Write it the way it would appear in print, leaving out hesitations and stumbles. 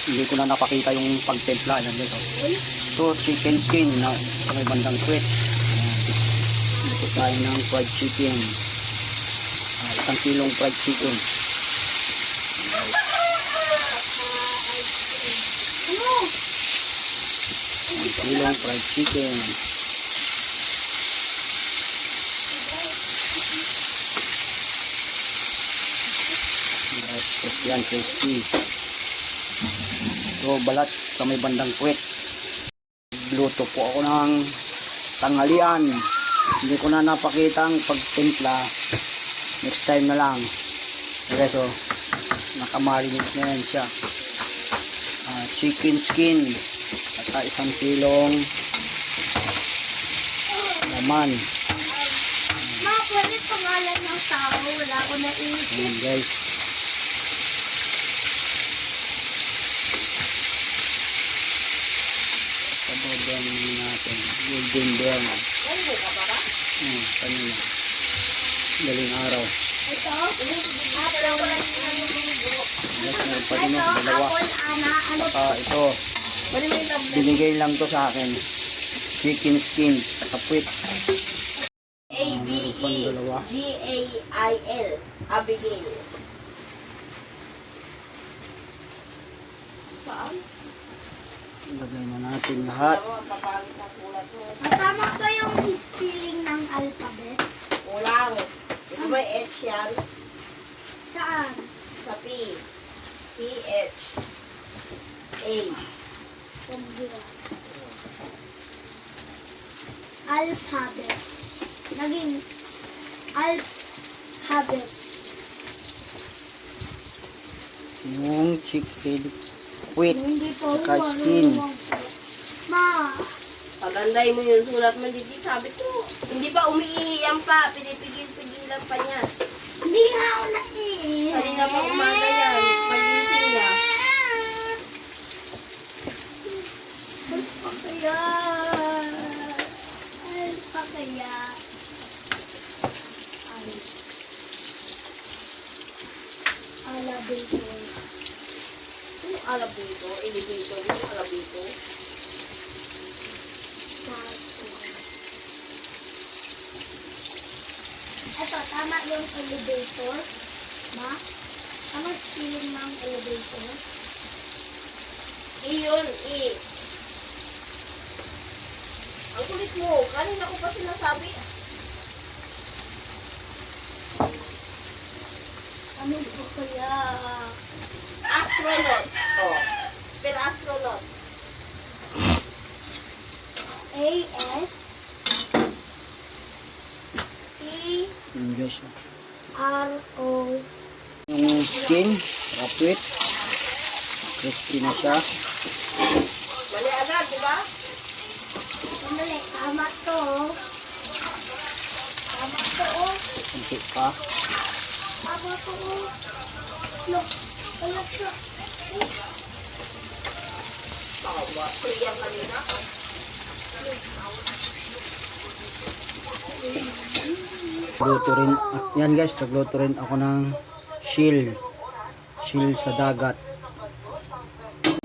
Hindi ko na napakita yung pagtempla. Ayan guys. Ito, chicken skin na sa may bandang kwet. Ito tayo ng fried chicken. 1 kilong fried chicken. 1 kilong fried chicken. Tapos yan, crispy. So, balat sa may bandang puwet. Luto po ako ng tanghalian. Hindi ko na napakita ang pagtimpla. Next time na lang. Okay, so, nakamarinate na yan siya. Chicken skin. At 1 kilong laman. Ma, pwede pangalan ng tao. Wala ko naisip. Ayan guys. Sabagan natin. Golden brown. Kanina. Galing araw. Ito, apple. Yes, meron pa din yung dalawa. Apple, Ana. Ano Saka ito. Binigay lang to sa akin. Chicken skin. Saka puwit. A-B-E-G-A-I-L. Abigail. Saan? Lagay na natin lahat. Tama ba yung spelling ng alphabet? Ulang. Ito ba H yan? Saan? Sa P. P-H. A. Alphabet. Naging alphabet. Yung chicken puwit. Hindi po. Saka skin. Ma, Paganday mo yung sulat mo, Gigi. Sabi ko, hindi ba umiiyak ka? Pinipigil-pigilan pa niya. hindi nga ako naiiyak. Kanina pa umaga yan. Pag-ising niya. Alpakaya. Alpakaya. Alabator. Ano alabito? Elevator mo, alabito. Ito, tama yung elevator. Ma? Tama spelling ng elevator. Iyon, I. Ang kulit mo. Kanina ko pa sinasabi. Ano po kaya? Astronaut. Oh. Spell astronaut. A-S Yung guys. R-O Yung skin. Saka puwit. Crispy na siya. Mali agad, di ba? Sandali, tama to. Tama to. Kunti pa. Tama to. Look, wala siya. Tawa. Priyan kanina. Luto rin. Yan guys, nagluto rin ako ng shield. Shield sa dagat.